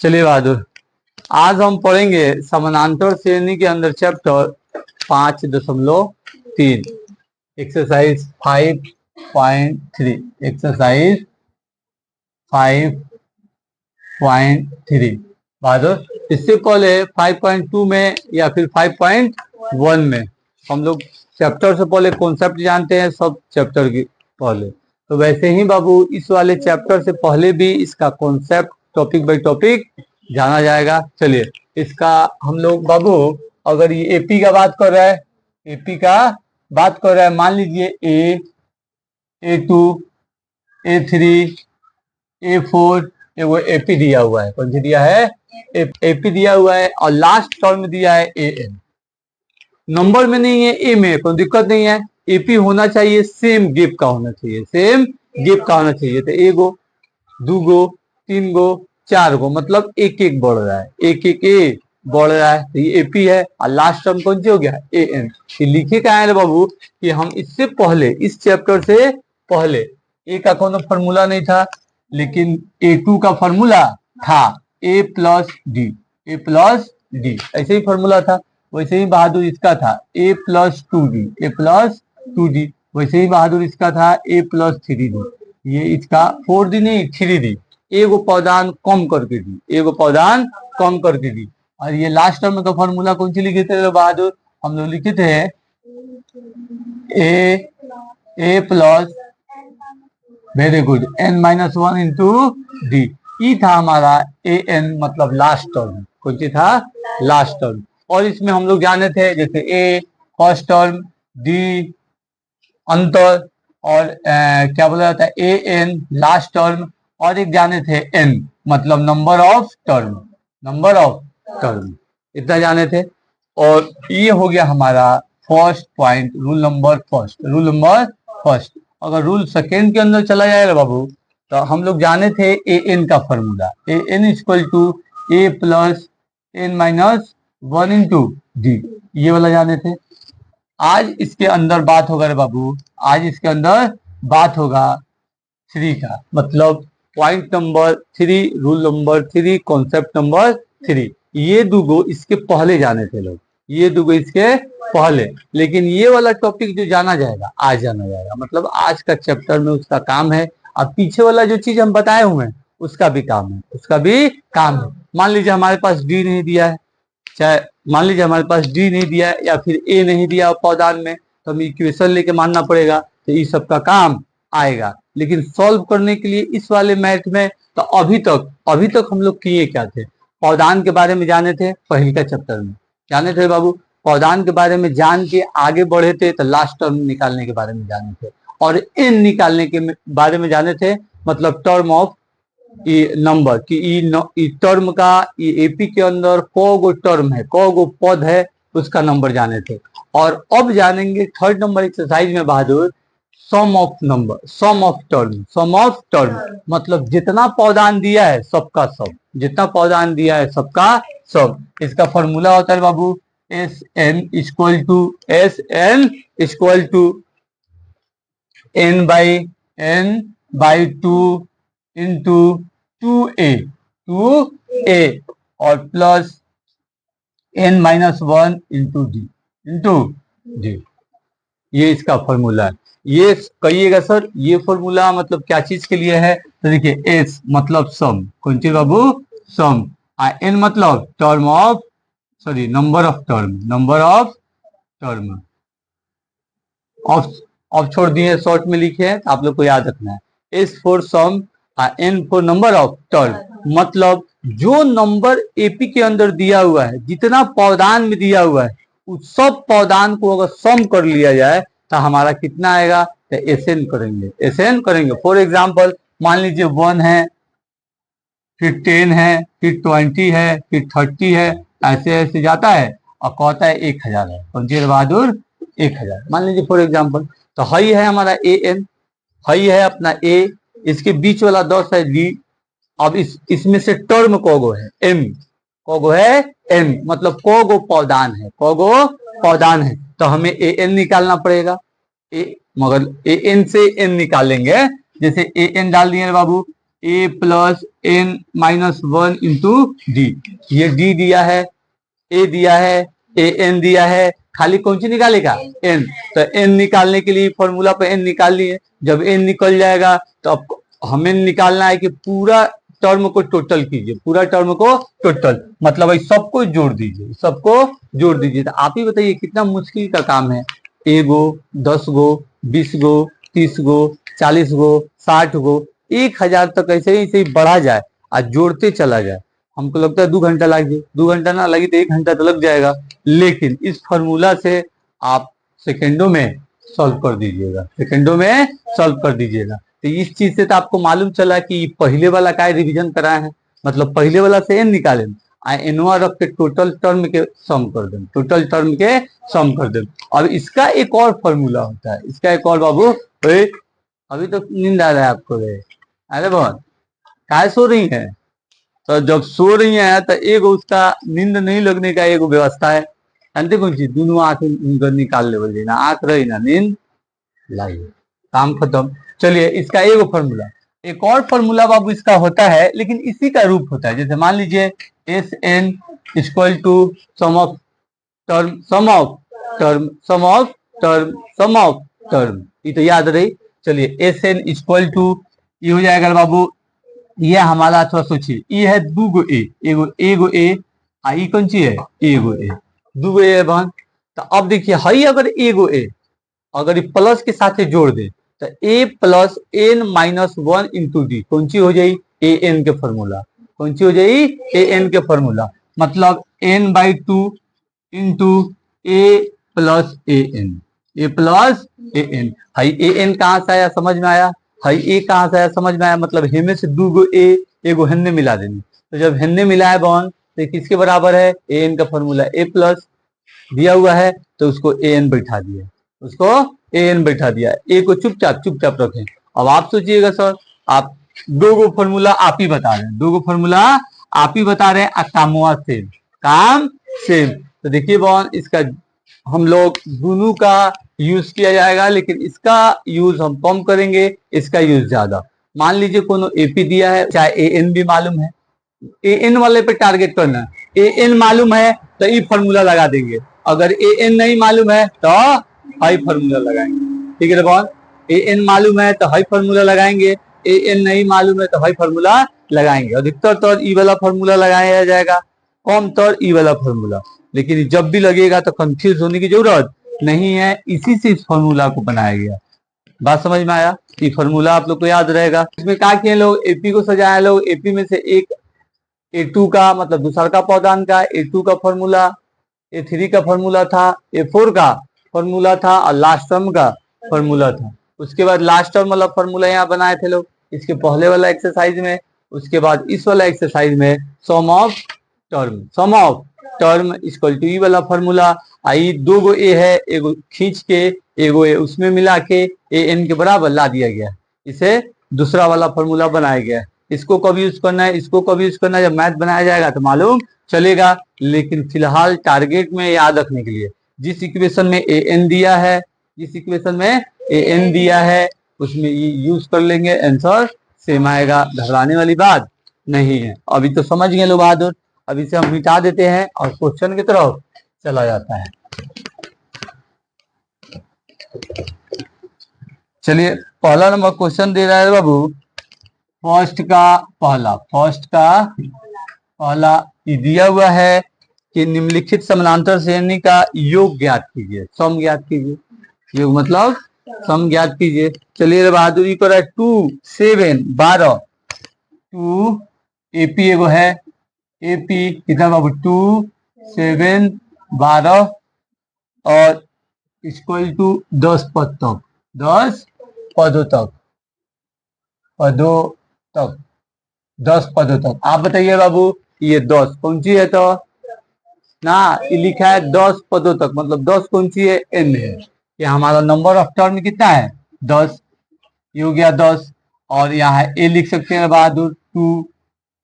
चलिए बहादुर, आज हम पढ़ेंगे समानांतर श्रेणी के अंदर चैप्टर 5.3 एक्सरसाइज 5.3 एक्सरसाइज 5.3। बहादुर, इससे पहले 5.2 में या फिर 5.1 में हम लोग चैप्टर से पहले कॉन्सेप्ट जानते हैं, सब चैप्टर की पहले। तो वैसे ही बाबू इस वाले चैप्टर से पहले भी इसका कॉन्सेप्ट टॉपिक बाय टॉपिक जाना जाएगा। चलिए इसका हम लोग बाबू, अगर ये एपी का बात कर रहा है, एपी का बात कर रहा है, मान लीजिए A2 A3 A4 वो एपी दिया हुआ है। कौन सी दिया है? एपी दिया हुआ है और लास्ट टर्म दिया है AN। नंबर में नहीं है, ए में, कोई दिक्कत नहीं है। एपी होना चाहिए सेम गेप का होना चाहिए, सेम गेप का होना चाहिए। तो एगो, दूगो, तीन गो, चार गो, मतलब एक एक बढ़ रहा है, एक एक ए बढ़ रहा है। तो ये एपी है और लास्ट टर्म कौन सी हो गया? AN। लिखे क्या है बाबू कि हम इससे पहले, इस चैप्टर से पहले ए का कोनो फॉर्मूला नहीं था, लेकिन A2 का फॉर्मूला था A plus D, A plus D, ऐसे ही फॉर्मूला था। वैसे ही बहादुर इसका था A plus 2D, A plus 2D। वैसे ही बहादुर इसका था A प्लस 3D। ये इसका 4D नहीं 3D, एगो पौधान कम करके दी, एगो पौधान कम करके दी। और ये लास्ट टर्म का फॉर्मूला कौन सी लिखे थे बहादुर? हम लोग लिखे थे A plus, very good, n-1 into D. ई था हमारा AN, मतलब लास्ट टर्म। कौन सी था? Last term. और इसमें हम लोग जाने थे जैसे A फर्स्ट टर्म, D अंतर, और क्या बोला जाता है AN लास्ट टर्म, और एक जाने थे N मतलब number of term, number of term, इतना जाने थे। और ये हो गया हमारा first point, rule number first, rule number first. अगर रूल सेकेंड के अंदर चला जाएगा बाबू, तो हम लोग जाने थे AN का formula, AN equal to A plus n-1 into D, ये वाला जाने थे। आज इसके अंदर बात होगा रे बाबू, आज इसके अंदर बात होगा 3 का, मतलब point number 3, rule number 3, concept number 3। ये दूगो इसके पहले जाने थे लोग, ये दूगो इसके पहले, लेकिन ये वाला टॉपिक जो जाना जाएगा आज जाना जाएगा, मतलब आज का चैप्टर में उसका काम है। और पीछे वाला जो चीज हम बताए हुए हैं उसका भी काम है, उसका भी काम है। मान लीजिए हमारे पास डी नहीं दिया है, चाहे मान लीजिए हमारे पास डी नहीं दिया है या फिर ए नहीं दिया पौधान में, तो हमें इक्वेशन लेके मानना पड़ेगा, तो ये सब का काम आएगा। लेकिन सॉल्व करने के लिए इस वाले मैथ में, तो अभी तक हम लोग किए क्या थे? पौधान के बारे में जाने थे, पहले का चैप्टर में जाने थे बाबू, पौधान के बारे में जान के आगे बढ़े थे, तो लास्ट टर्म निकालने के बारे में जाने थे, और एन निकालने के बारे में जाने थे, मतलब टर्म ऑफ नंबर की टर्म का, एपी के अंदर को टर्म है, को पद है, उसका नंबर जाने थे। और अब जानेंगे थर्ड नंबर एक्सरसाइज में बहादुर, sum of number, sum of term, sum of term, मतलब जितना पौधान दिया है सबका सब, जितना पौधान दिया है सबका सब। इसका फॉर्मूला होता है बाबू SN equal to n/2 into 2a और प्लस n-1 इंटू डी। ये इसका फॉर्मूला है। ये कहिएगा सर, ये फॉर्मूला मतलब क्या चीज के लिए है? तो देखिए S मतलब सम, कौन सी बाबू? सम। n मतलब term of, sorry number of term, number of term. Of छोड़ दिए, शॉर्ट में लिखे हैं, तो आप लोग को याद रखना है S for sum, N for number of term. मतलब जो नंबर एपी के अंदर दिया हुआ है, जितना पौधान में दिया हुआ है, उस सब पौधान को अगर सम कर लिया जाए तो हमारा कितना आएगा? तो SN करेंगे, SN करेंगे। फॉर एग्जाम्पल मान लीजिए 1 है, फिर 10 है, फिर 20 है, फिर 30 है, ऐसे ऐसे जाता है और कहता है 1000 है। समझिए बहादुर, 1000 मान लीजिए फॉर एग्जाम्पल। तो हई है हमारा AN, हई है अपना A, इसके बीच वाला 10 है D। अब इसमें से टर्म कोगो है M, कोगो है M, मतलब कोगो पौधान है, कोगो पौधान है। तो हमें AN निकालना पड़ेगा, मगर AN से N निकालेंगे। जैसे AN डाल दिए बाबू, A plus N minus one into D. ये डी दिया है, ए दिया है, ए एन दिया है, खाली कौन सी निकालेगा? एन। तो एन निकालने के लिए फॉर्मूला पे एन निकाल लिए। जब एन निकल जाएगा तो अब हमें निकालना है कि पूरा टर्म को टोटल कीजिए, पूरा टर्म को टोटल मतलब सबको जोड़ दीजिए, सबको जोड़ दीजिए। तो आप ही बताइए कितना मुश्किल का काम है। एगो, 10 गो, 20 गो, 30 गो, 40 गो, 60 गो, 1000 तक ऐसे ही बढ़ा जाए और जोड़ते चला जाए। हमको लगता है 2 घंटा लगे, 2 घंटा ना लगी तो 1 घंटा तो लग जाएगा। लेकिन इस फॉर्मूला से आप सेकेंडों में सॉल्व कर दीजिएगा, सेकेंडों में सॉल्व कर दीजिएगा। तो इस चीज से तो आपको मालूम चला कि पहले वाला का रिवीजन कराए हैं, मतलब पहले वाला से एन निकाले, एनवा रख के टोटल टर्म के सम कर दें, टोटल टर्म के सम कर दें। अब इसका एक और फॉर्मूला होता है, इसका एक और बाबू। अभी तो नींद आ रहा है आपको रे? अरे बहुत काय सो रही है? तो जब सो रही है तो एगो उसका नींद नहीं लगने का एगो व्यवस्था है, जानते कौन चीज? दोनों आंख निकाल ले, बोलिए ना आंख रही ना नींद लाइए, काम खत्म। चलिए इसका एगो फॉर्मूला, एक और फॉर्मूला बाबू इसका होता है, लेकिन इसी का रूप होता है। जैसे मान लीजिए S N equal to sum of term, sum of term, sum of term, sum of term, ये तो याद रही। चलिए एस एन इक्वल टू ये हो जाएगा बाबू, ये हमारा थोड़ा सोचिए, ये है 2 गो ए, एगो ए, आई कौन सी है? एगो ए, 2 गो ए बहन। तो अब देखिए हई अगर एगो ए अगर प्लस के साथ जोड़ दे तो A plus N minus one into D कौन सी हो जाए? ए एन के फॉर्मूला। कौन सी हो जाए? ए एन के फॉर्मूला। मतलब N by two into A plus A N, A plus A N. हाई ए एन कहां से आया समझ में आया? हाई ए कहां से आया समझ में आया? मतलब हेमे से 2 गो ए एगो हेन्ने मिला देनी। तो जब हेन्ने मिलाए बॉन्ड तो किसके बराबर है? ए एन का फॉर्मूला ए प्लस दिया हुआ है तो उसको ए एन बैठा दिया, उसको ए एन बैठा दिया। ए को चुपचाप चुपचाप रखें। अब आप सोचिएगा सर आप 2 गो फॉर्मूला आप ही बता रहे हैं, 2 गो फॉर्मूला आप ही बता रहे हैं, कामवा सेम, काम सेम। तो देखिए बॉन इसका हम लोग दोनों का यूज किया जाएगा, लेकिन इसका यूज हम कम करेंगे, इसका यूज ज्यादा। मान लीजिए कोनो एपी दिया है, चाहे ए एन भी मालूम है, ए एन वाले पे टारगेट करना है। ए एन मालूम है तो ये फॉर्मूला लगा देंगे, अगर ए एन नहीं मालूम है तो हाई फॉर्मूला लगाएंगे। ठीक है बॉन, ए एन मालूम है तो हाई फॉर्मूला लगाएंगे, ए एन नहीं मालूम है तो हाई फॉर्मूला लगाएंगे। अधिकतर तौर ई वाला फॉर्मूला लगाया जाएगा, कम तौर ई वाला फॉर्मूला। लेकिन जब भी लगेगा तो कंफ्यूज होने की जरूरत नहीं है, इसी से इस फॉर्मूला को बनाया गया। बात समझ में आया? ये फॉर्मूला आप लोग को याद रहेगा। इसमें क्या किए लोग? एपी को सजाया लोग, एपी में से एक ए2 का मतलब दूसरा का पौधान का ए2 का फॉर्मूला, ए3 का फॉर्मूला था, ए4 का फॉर्मूला था और लास्ट टर्म का फॉर्मूला था। उसके बाद लास्ट टर्म वाला फॉर्मूला यहाँ बनाए थे लोग इसके पहले वाला एक्सरसाइज में। उसके बाद इस वाला एक्सरसाइज में sum of term, sum of term equal to ई वाला फॉर्मूला। आई 2 गो ए है, एगो खींच के एगो ए उसमें मिला के ए एन के बराबर ला दिया गया, इसे दूसरा वाला फॉर्मूला बनाया गया। इसको कब यूज करना है, इसको कब यूज करना है, जब मैथ बनाया जाएगा तो मालूम चलेगा। लेकिन फिलहाल टारगेट में याद रखने के लिए जिस इक्वेशन में ए एन दिया है, जिस इक्वेशन में ए एन दिया है उसमें ये यूज कर लेंगे, आंसर सेम आएगा, घबराने वाली बात नहीं है। अभी तो समझ गए लोग बहादुर। अभी से हम मिटा देते हैं और क्वेश्चन की तरफ चला जाता है। चलिए पहला नंबर क्वेश्चन दे रहा है बाबू, फर्स्ट का पहला ये दिया हुआ है कि निम्नलिखित समानांतर श्रेणी का योग ज्ञात कीजिए, सम ज्ञात कीजिए। योग मतलब सम ज्ञात कीजिए। चलिए बहादुरी पर 2 7 12, 2 एपी एगो है, एपी कितना बाबू 2 7 12 और इक्वल टू 10 पद तक, 10 पदों तक, 10 पदों तक। आप बताइए बाबू ये 10 कौन सी है? तो ना ये लिखा है 10 पदों तक, मतलब 10 कौन सी है? एन है। ये हमारा नंबर ऑफ टर्म कितना है? 10, ये हो गया 10। और यहाँ ए लिख सकते हैं बहादुर 2,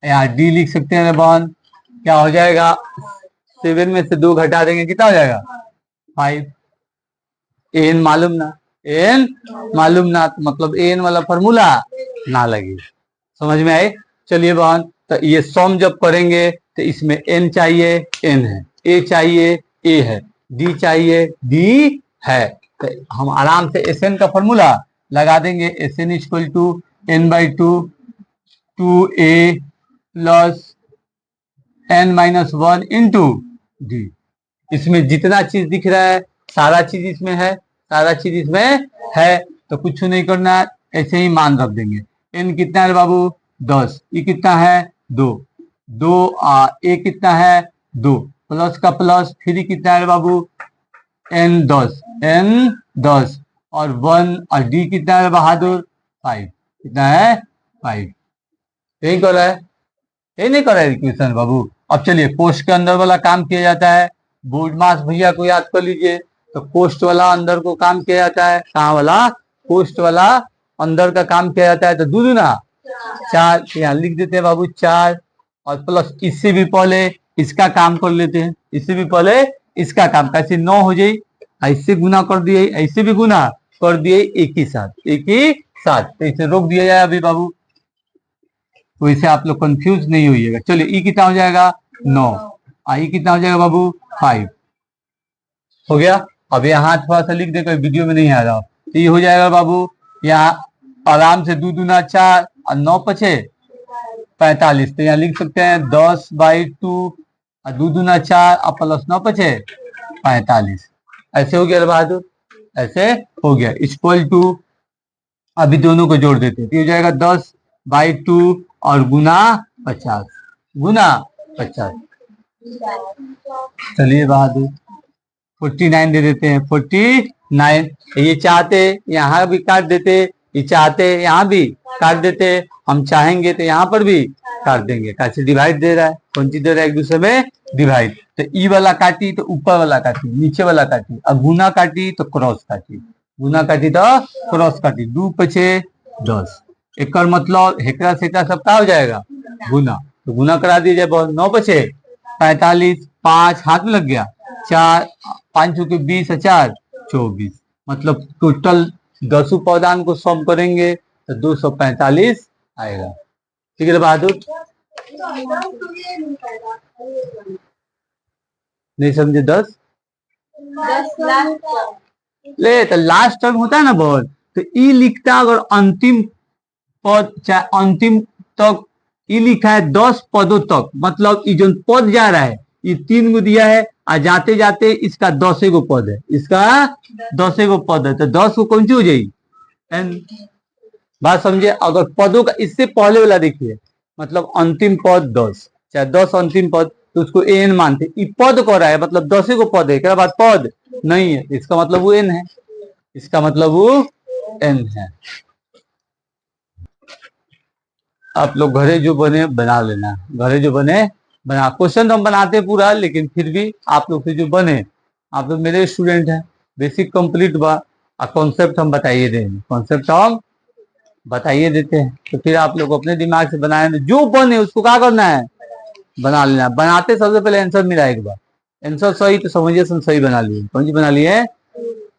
यहाँ डी लिख सकते हैं बहन, क्या हो जाएगा? 7 में से 2 घटा देंगे कितना हो जाएगा? 5। एन मालूम ना, एन मालूम ना, तो मतलब एन वाला फॉर्मूला ना लगे। समझ में आए? चलिए बहन, तो ये सम जब करेंगे तो इसमें n चाहिए, n है, a चाहिए, a है, d चाहिए, d है। तो हम आराम से Sn का फॉर्मूला लगा देंगे। Sn equal to n/2 2a plus n-1 into d। इसमें जितना चीज दिख रहा है सारा चीज इसमें है, सारा चीज इसमें है, तो कुछ नहीं करना है, ऐसे ही मान रख देंगे। n कितना है बाबू? 10। ये कितना है? 2। a कितना है? 2 प्लस का प्लस, फिर कितना है बाबू? n10 और 1 और d कितना है बहादुर? 5। कितना है? 5। यही कर रहा है, यही नहीं कर रहा है इक्वेशन बाबू। अब चलिए पोस्ट के अंदर वाला काम किया जाता है। बोर्ड मास भैया को याद कर लीजिए। तो पोस्ट वाला अंदर को काम किया जाता है, कहाँ वाला? पोस्ट वाला अंदर का काम किया जाता है। तो 2 दूना 4, यहाँ लिख देते हैं बाबू 4 और प्लस इससे भी पहले इसका काम कर लेते हैं, इससे भी पहले इसका काम, कैसे 9 हो जाए, ऐसे गुना कर दिए, ऐसे भी गुना कर दिए, एक ही साथ, एक ही साथ। तो इसे रोक दिया जाए अभी बाबू, तो इसे आप लोग कंफ्यूज नहीं होइएगा। चलिए ई कितना हो जाएगा? 9। आई कितना हो जाएगा बाबू? 5 हो गया। अब यहाँ थोड़ा सा लिख देकर वीडियो में नहीं आ रहा, तो ये हो जाएगा बाबू यहाँ आराम से 2 दूना 4 और 9 पचे 45। तो यहाँ लिख सकते हैं 10/2 और 2 दूना 4 और प्लस 9 पचे 45। ऐसे हो गया बहादुर, ऐसे हो गया। इक्वल टू, अभी दोनों को जोड़ देते हैं, तो हो जाएगा 10/2 और गुना 50, गुना 50। चलिए बहादुर 49 दे देते हैं, 49। ये चाहते यहाँ भी काट देते, ये चाहते यहाँ भी काट देते, हम चाहेंगे तो यहाँ पर भी काट देंगे। कैसे डिवाइड दे रहा है, कौन चीज दे रहा है? एक दूसरे में डिवाइड। तो ई वाला काटी तो ऊपर वाला काटी, नीचे वाला काटी, अब गुना काटी तो क्रॉस काटी, गुना काटी तो क्रॉस काटी। 2 पचे 10, एक मतलब हेकरा सेकरा सब का हो जाएगा? गुना। तो गुना करा दिया जाए, बहुत 9 बचे 45, 5 हाथ में लग गया, 4 5 चौके 20 और 4 24, मतलब टोटल 10 उपादान को सम करेंगे तो 245 आएगा। ठीक है बहादुर? नहीं समझे? 10 ले तो लास्ट टर्म होता है ना बहुत, तो ई लिखता अगर अंतिम पद, चाहे अंतिम तक, ई लिखा है 10 पदों तक, मतलब ये जो पद जा रहा है ये 3 गो दिया है और जाते जाते इसका 10 गो पद है, इसका 10 गो पद है, तो 10 को कौन सी हो जाएगी? एन। बात समझे? अगर पदों का इससे पहले वाला देखिए, मतलब अंतिम पद 10, चाहे 10 अंतिम पद, तो उसको एन मानते। ये पद कर रहा है मतलब 10 गो पद है, क्या बात? पद नहीं है, इसका मतलब वो एन है, इसका मतलब वो एन है। आप लोग घरे जो बने बना लेना, घरे जो बने बना। क्वेश्चन तो हम बनाते पूरा, लेकिन फिर भी आप लोग से जो बने, आप लोग मेरे स्टूडेंट हैं, बेसिक कंप्लीट बा, कॉन्सेप्ट हम बताइए देंगे, कॉन्सेप्ट हम बताइए देते हैं, तो फिर आप लोग अपने दिमाग से बनाए, जो बने उसको क्या करना है? बना लेना। बनाते सबसे पहले आंसर मिला एक बार, आंसर सही तो समझिए सही बना लिए। कौन सी बना लिए?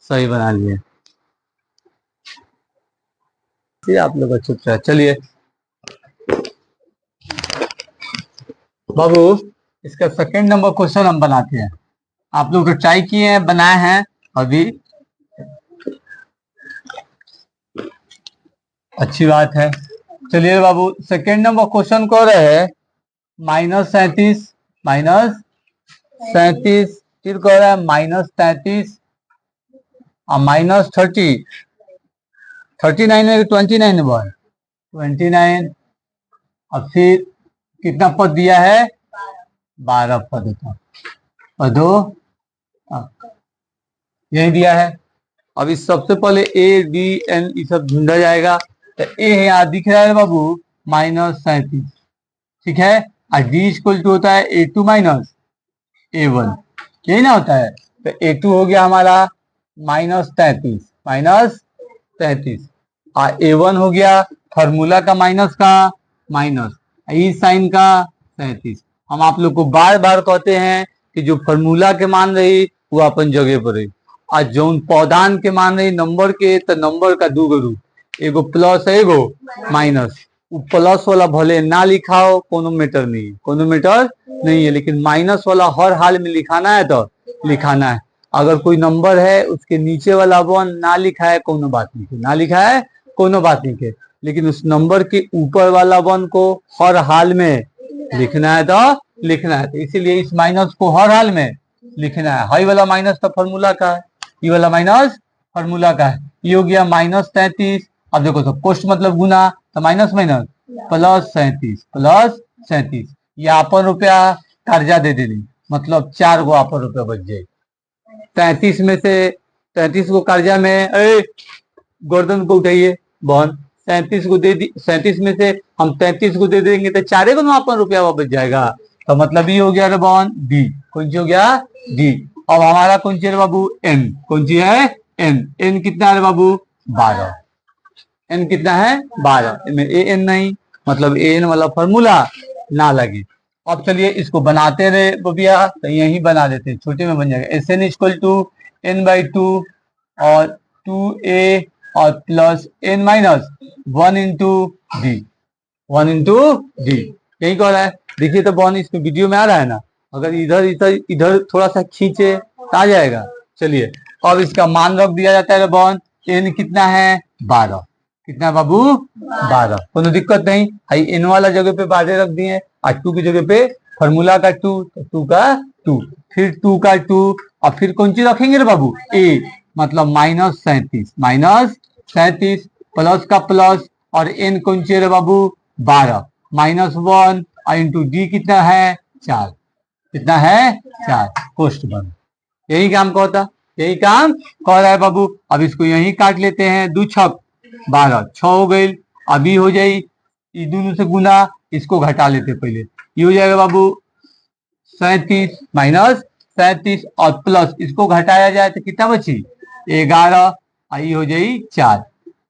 सही बना लिए। फिर आप लोग अच्छा। चलिए बाबू, इसका सेकंड नंबर क्वेश्चन हम बनाते हैं। आप लोग ट्राई किए हैं, बनाए हैं अभी, अच्छी बात है। चलिए बाबू, सेकंड नंबर क्वेश्चन कह रहे हैं -37, फिर कह रहा है -33 और -30, 39 में 29 है, 29, और फिर कितना पद दिया है? 12 पद था, पदों यही दिया है। अब इस सबसे पहले ए डी एन ये सब ढूंढा जाएगा। तो ए यहाँ दिख रहा है बाबू -37, ठीक है, और डी इक्वल टू होता है A2 माइनस A1, यही ना होता है। तो A2 हो गया हमारा -33 और A1 हो गया फार्मूला का माइनस का माइनस, ई साइन का 37। हम आप लोग को बार बार कहते हैं कि जो फार्मूला के मान रही वो अपन जगह पर रही, और जो पौधान के मान रही नंबर के, तो नंबर का 2 गो रूप, एगो प्लस एगो माइनस, प्लस वाला भले ना लिखाओ कोनो मैटर नहीं है, कोनो मैटर नहीं है, लेकिन माइनस वाला हर हाल में लिखाना है तो लिखाना है। अगर कोई नंबर है उसके नीचे वाला वन ना लिखा है कोनो बात नहीं है, ना लिखा है कोनो बात नहीं है, लेकिन उस नंबर के ऊपर वाला वन को हर हाल में लिखना है तो लिखना है। तो इसीलिए इस माइनस को हर हाल में लिखना है। हाई वाला माइनस तो फॉर्मूला का है, ये वाला माइनस फॉर्मूला का है। ये हो गया -33। अब देखो तो कोष्ट मतलब गुना, तो माइनस माइनस +37 ये आपन रुपया कर्जा दे देनी, मतलब 4 गो आपन रुपया बच जाए। 33 में से 33 को कर्जा में गर्दन को उठाइए बहन, 37 को दे दी, 37 में से हम 33 को दे देंगे तो 4 को आपन रुपया बच जाएगा। तो मतलब ये हो गया रे बहन डी, कौन सी हो गया डी। अब हमारा कौन सी है बाबू एन, कौन सी है एन। एन कितना है बाबू 12, एन कितना है 12, इनमें ए एन नहीं, मतलब ए एन वाला फॉर्मूला ना लगे। अब चलिए इसको बनाते रहे बबिया, तो यही बना देते हैं, छोटे में बन जाएगा। S N equal to n/2 और 2a और plus n minus 1 into D, 1 into D, यही कह रहा है। देखिए तो बॉन इसमें वीडियो में आ रहा है ना, अगर इधर इधर इधर थोड़ा सा खींचे तो आ जाएगा। चलिए अब इसका मान रख दिया जाता है बॉन, n कितना है 12, कितना बाबू 12, कोई दिक्कत नहीं। आई n वाला जगह पे 12 रख दिए और 2 की जगह पे फॉर्मूला का 2, तो 2 का 2, फिर 2 का 2 और फिर कौन सी रखेंगे रे बाबू a, मतलब -37 प्लस का प्लस और n कौन सी रे बाबू 12 -1 और इंटू डी कितना है 4, कितना है 4, कोष्ट बन। यही काम कहता, यही काम कह रहा है बाबू। अब इसको यही काट लेते हैं, 2 छक 12, 6 हो गई। अभी हो जाए ये दोनों से गुना, इसको घटा लेते पहले, ये हो जाएगा बाबू 37 और प्लस इसको घटाया जाए तो कितना बची 11, आई हो जाए 4।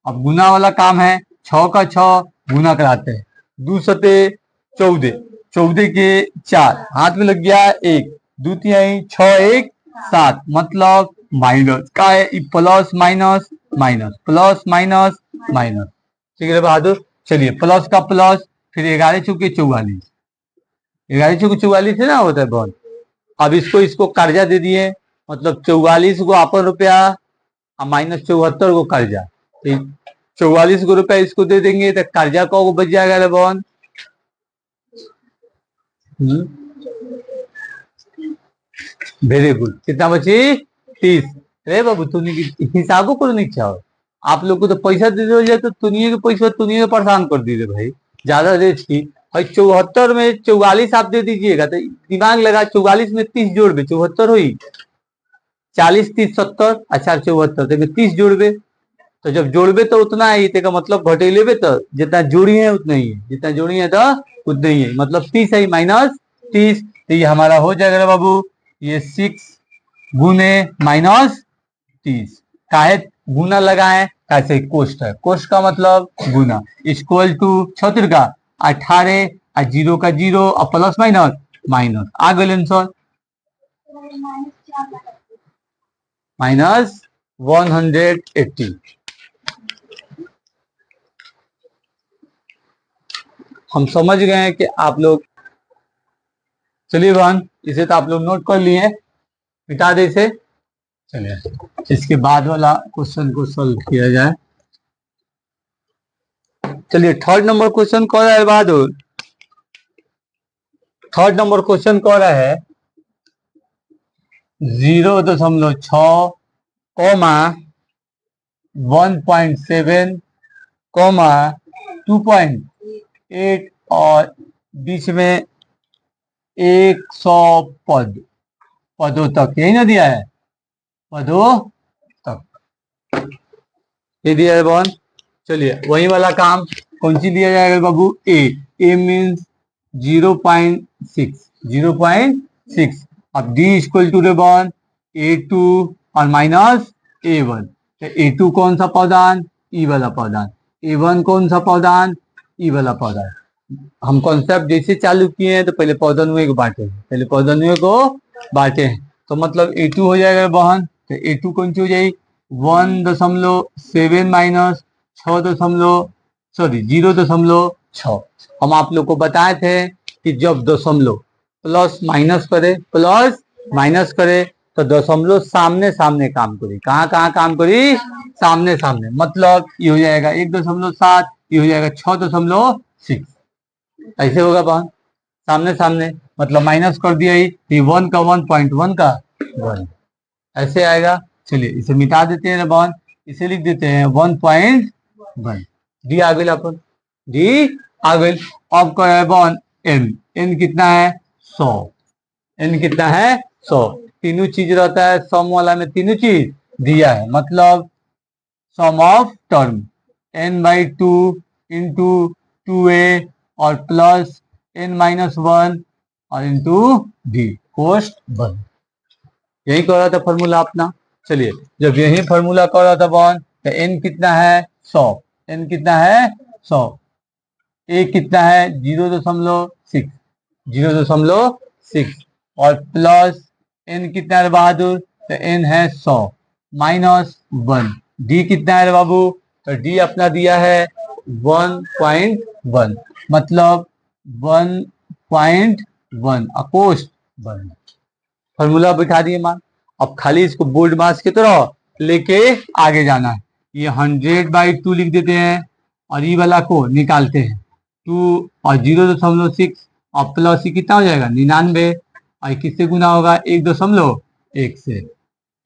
अब गुना वाला काम है, 6 का 6 गुना कराते हैं, 2 सते 14, 14 के 4 हाथ में लग गया 1, 2 तिहाई 6 1 7, मतलब माइनस का है, plus minus minus plus minus minus, ठीक है बहादुर। चलिए प्लस का प्लस, फिर 11 चौके 44, 11 चौके 44 है ना होता है बहुत। अब इसको कर्जा दे दिए, मतलब 44 को आपन रुपया और -74 को कर्जा, 44 को रुपया इसको दे देंगे तो कर्जा को बच जाएगा रे बहन, वेरी गुड, कितना बची 30। रे बाबू तुम हिसाबो करो नहीं चाहो, आप लोग को तो पैसा दे दो जाए तो तुनिए के पैसा तुनिए परेशान कर दीजिए भाई, ज्यादा रेट की भाई। 74 में 44 आप दे दीजिएगा तो दिमाग लगा, 44 में 30 जोड़ बे 74 हुई, 40 30 70, अच्छा 74 में 30 जोड़बे, तो जब जोड़बे तो उतना ही का मतलब घटे लेबे, तो जितना जोड़ी है उतना ही है, जितना जोड़ी है तो उतना ही है, मतलब 30 है -30, तो ये हमारा हो जाएगा बाबू ये 6 गुने -30, काहे गुना लगाए, कैसे कोष्ट है, कोष्ट का मतलब गुना, इक्वल टू 76 का 18 और 0 का 0 और प्लस माइनस माइनस, आ गए आंसर -180। हम समझ गए हैं कि आप लोग, चलिए बहन इसे तो आप लोग नोट कर लिए, मिटा दे इसे। चलिए इसके बाद वाला क्वेश्चन को सॉल्व किया जाए। चलिए थर्ड नंबर क्वेश्चन कह रहा है बहादुर, थर्ड नंबर क्वेश्चन कह रहा है 0.6, 1.7, 2.8 और बीच में 100 पदों तक, यही ना दिया है, पदों तक ये दिया है बहन। चलिए वही वाला काम कौन सी दिया जाएगा बाबू, ए मीन्स 0.6, अब डी इक्वल टू बहन A2 और -A1, तो A2 कौन सा पौधान, ई वाला पौधान, A1 कौन सा पौधान, ई वाला पौधान। हम कॉन्सेप्ट जैसे चालू किए हैं तो पहले पौधनुए को बांटे, पहले पौधनुए को बांटे, तो मतलब A2 हो जाएगा बहन, तो A2 कौन सी हो जाएगी 1.7 -0.6 6। हम आप लोग को बताए थे कि जब दशमलव प्लस माइनस करे तो दशमलव सामने सामने काम करी। कहाँ कहाँ काम करी? सामने सामने। मतलब ये हो जाएगा 1.7, ये हो जाएगा 6.6। ऐसे होगा बहन, सामने सामने मतलब माइनस कर दिया ही 1 का 1.1 का 1 ऐसे आएगा। चलिए इसे मिटा देते हैं बहन, इसे लिख देते हैं 1.1। डी आ गई अपन, डी आ गई। अब क्या है बहन? एन कितना है? 100। एन कितना है? 100। तीनों चीज रहता है सम वाला में, तीनों चीज दिया है। मतलब सम of term n/2 into 2a और प्लस n-1 और इंटू डी कोष्ट 1। यही कर रहा था फॉर्मूला अपना। चलिए जब यही फॉर्मूला कर रहा था बहन तो n कितना है? 100। n कितना है? 100। a कितना है? 0.6 0.6 और प्लस n कितना है बहादुर? तो n है 100 माइनस 1। d कितना है बाबू? तो d अपना दिया है 1.1 मतलब 1.1 अकोष्ठ 1। फॉर्मूला बिठा दिए मान। अब खाली इसको बोर्ड मास की तरह लेके आगे जाना है। ये 100/2 लिख देते हैं और ये वाला को निकालते हैं 2 और 0.6 और प्लस ही कितना हो जाएगा? 99 और किससे गुना होगा? 1.1 से।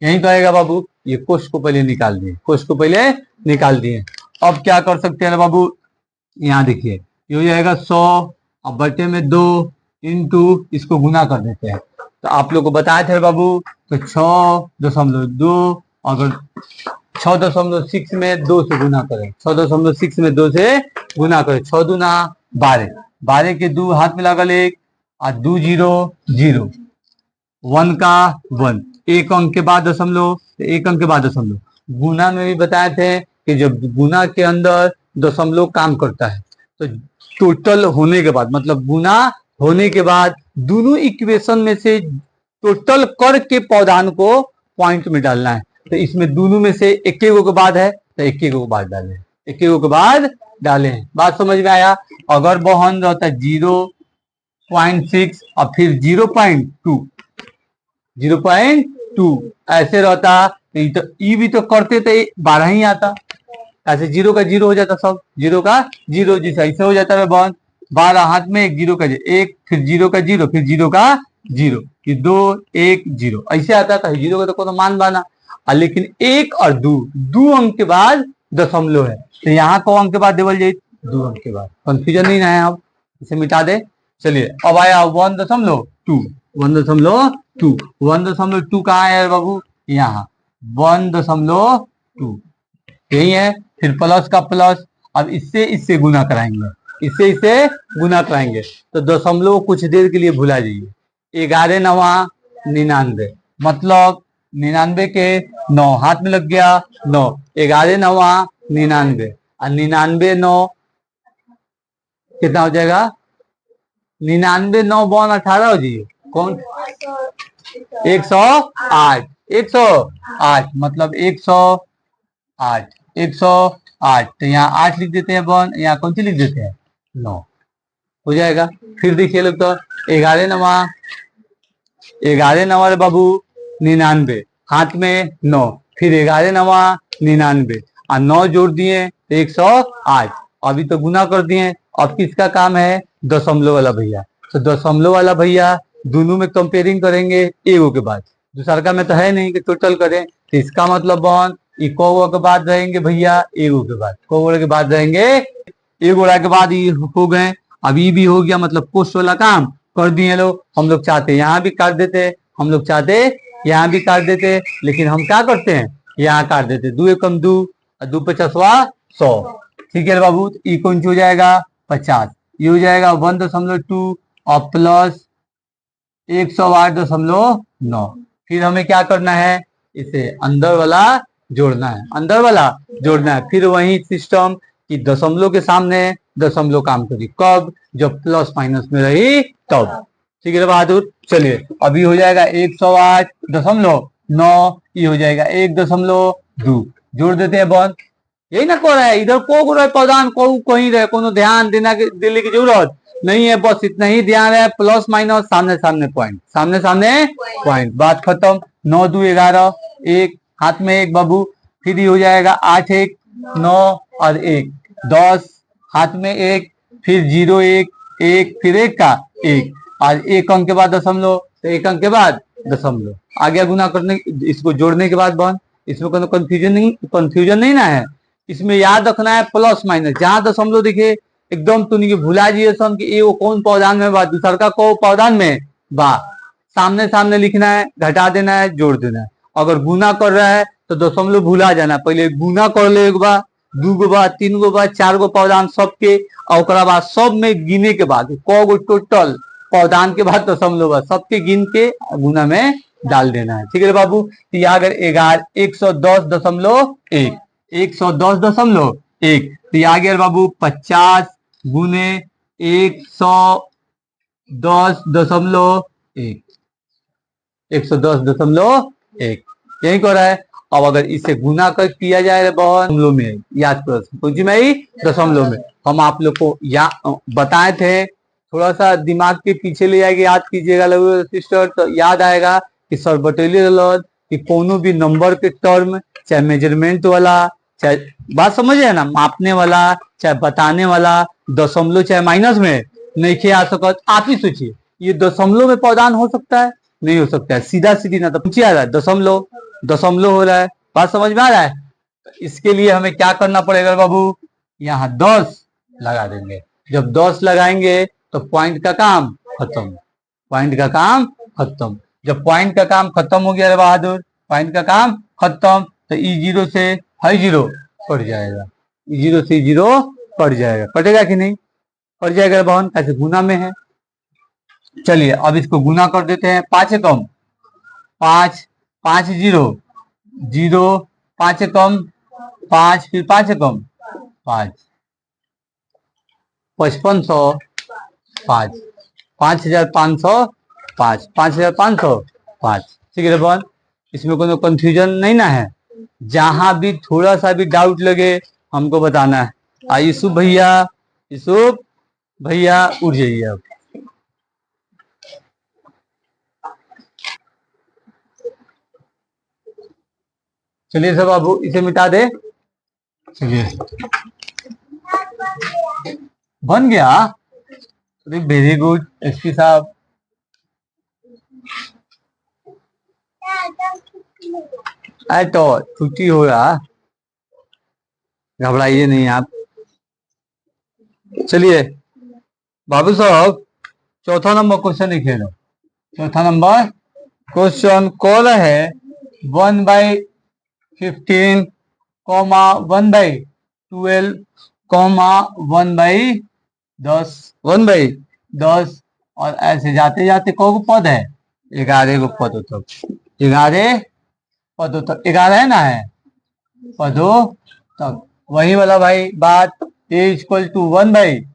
यही कहेगा बाबू। ये कोष्ठ को पहले निकाल दिए, कोष्ठ को पहले निकाल दिए। अब क्या कर सकते हैं बाबू? यहाँ देखिए ये हो जाएगा 100 और बटे में 2 इंटू इसको गुना कर देते हैं। तो आप लोग को बताए थे बाबू तो 6.2 अगर 6.6 में 2 से गुना करें, 6.6 में 2 से गुना करें, 6 दूना 12, 12 के 2 हाथ में लागल 1 और 2 0 0 1 का 1, एक अंक के बाद दशमलव, एक अंक के बाद दशमलव। गुना में भी बताए थे कि जब गुना के अंदर दशमलव काम करता है तो टोटल होने के बाद मतलब गुना होने के बाद दोनों इक्वेशन में से टोटल कर के पौधान को पॉइंट में डालना है। तो इसमें दोनों में से एक एक के बाद है तो एक एक के बाद डाले, एक एक के बाद डाले। बात समझ में आया? अगर बहन रहता है 0.6 और फिर 0.2 ऐसे रहता तो ई भी तो करते तो 12 ही आता। ऐसे 0 का 0 हो जाता, सब 0 का 0 जैसे ऐसे हो जाता है बहन। 12 हाथ में 1 0 का 1, फिर 0 का 0, फिर 0 का 0, ये 2 1 0 ऐसे आता था। 0 का तो मान बना, लेकिन 1 और 2 अंक के बाद दशमलव है तो यहाँ को अंक के बाद देवल जाए 2 अंक के बाद। कंफ्यूजन नहीं है, अब इसे मिटा दे। चलिए अब आया 1.2 1.2 कहाँ है बाबू? यहाँ 1.2 यही है। फिर प्लस का प्लस, अब इससे इससे गुना कराएंगे, इससे इससे गुना कराएंगे तो दशमलव कुछ देर के लिए भुला जाइए। 11 9 99 मतलब 99 के 9 हाथ में लग गया 9, 11 9 99 और 99 9 कितना हो जाएगा? 99 9 बॉन 18 हो जाइए। कौन? 108 108 मतलब 108 108। तो यहाँ 8 लिख देते हैं बॉन, यहाँ कौन सी लिख देते हैं? 9 हो जाएगा। फिर देखिए लोग तो 11 9 बाबू 99 हाथ में 9, फिर 11 9 99 और 9 जोड़ दिए तो 108। अभी तो गुना कर दिए। अब किसका काम है? दशमलव वाला भैया। तो दशमलव वाला भैया दोनों में कंपेयरिंग करेंगे एगो के बाद, दूसरा का में तो है नहीं कि टोटल करें। तो इसका मतलब बॉन इको के बाद रहेंगे भैया एगो के बाद, को के बाद रहेंगे एगो के बाद ये हो गए। अब ये भी हो गया मतलब पोस्ट वाला काम कर दिए लोग। हम लोग चाहते यहाँ भी काट देते, हम लोग चाहते यहाँ भी काट देते, लेकिन हम क्या करते हैं? यहाँ काट देते। 2 एकम 2 और 2 50 100। ठीक है बाबू। ई कौन हो जाएगा? 50। ये हो जाएगा 1.2 और प्लस 108.9। फिर हमें क्या करना है? इसे अंदर वाला जोड़ना है, अंदर वाला जोड़ना है। फिर वही सिस्टम कि दशमलव के सामने दशमलव काम करी, कब? जब प्लस माइनस में रही तब। ठीक है बहादुर। चलिए अभी हो जाएगा 108.9, ये हो जाएगा 1.2 जोड़ देते हैं बॉन। यही ना कह रहा है, इधर को रहे पौधान को कहीं रहे, कोनो ध्यान देने की जरूरत नहीं है, बस इतना ही ध्यान है, प्लस माइनस सामने सामने पॉइंट, सामने सामने पॉइंट, बात खत्म। 9 2 11, एक हाथ में एक बाबू, फिर हो जाएगा 8 1 9 और 1 10, हाथ में एक, फिर 0 1 1, फिर एक का एक, और एक अंक के बाद दशमलव, तो एक अंक के बाद दशमलव, आगे गुना करने, इसको जोड़ने के बाद बन, इसमें कोनो कंफ्यूजन नहीं ना है। इसमें याद रखना है प्लस माइनस, जहां दशमलव दिखे एकदम तो नहीं भुला जाइए सन कि ये वो कौन पौधान में बा, दूसर का को पौधान में बा, सामने सामने लिखना है, घटा देना है, जोड़ देना है। अगर गुना कर रहा है तो दशमलव भुला जाना, पहले गुना कर ले, एक बार 2 गो बा, 3 गो बा, 4 गो पौधान सबके, और बाद सब में गिने के बाद क गो टोटल पौधान के बाद दशमलव बा, सबके गिन के गुना में डाल देना है। ठीक है बाबू, तो यहाँ अगर 110.1, 110.1, तो ये आ गया बाबू 50 गुने 110.1, 110.1 यही कर रहा है। अब अगर इसे गुना कर किया जाए दशमलव में, याद करो दशमलव में, हम आप लोग को बताए थे, थोड़ा सा दिमाग के पीछे ले जाएगा, याद कीजिएगा सिस्टर, तो याद आएगा कि सर बटेली कि कोनो भी नंबर के टर्म, चाहे मेजरमेंट वाला, चाहे बात समझे ना, मापने वाला, चाहे बताने वाला, दशमलव चाहे माइनस में नहीं आ सकता। आप ही सोचिए, ये दशमलव में पौधान हो सकता है? नहीं हो सकता है, सीधा सीधी ना तो पूछे आ रहा है, दशमलव दशमलव हो रहा है, बात समझ में आ रहा है। तो इसके लिए हमें क्या करना पड़ेगा बाबू, यहाँ 10 लगा देंगे, जब 10 लगाएंगे तो पॉइंट का काम खत्म, पॉइंट का काम खत्म। जब पॉइंट का काम खत्म हो गया बहादुर, पॉइंट का काम खत्म, तो E0 से हाई 0 कट जाएगा, E0 से 0 कट जाएगा, कटेगा कि नहीं, कट जाएगा बहन, कैसे गुना में है। चलिए अब इसको गुना कर देते हैं, 5 कम 5, 5 0 0, 5 कम 5, फिर 5 कम 5, 5505, 5505, 5505। ठीक है बहन, इसमें कोई कंफ्यूजन नहीं ना है, जहां भी थोड़ा सा भी डाउट लगे हमको बताना है। यूसुफ भैया उठ जाइए अब। चलिए सब बाबू इसे मिटा दे, चलिए बन गया, वेरी गुड एसपी साहब। तो छुट्टी हो रहा, घबराइए नहीं आप। चलिए बाबू साहब चौथा नंबर क्वेश्चन लिखे लो। चौथा नंबर क्वेश्चन कॉल है 1/15, 1/12, 1/10, 1/10, और ऐसे जाते जाते कौ पद है, 11 गो पद तक, 11 पदों तक, 11 है ना, है पदों तक, वही वाला भाई बात, A=1/15,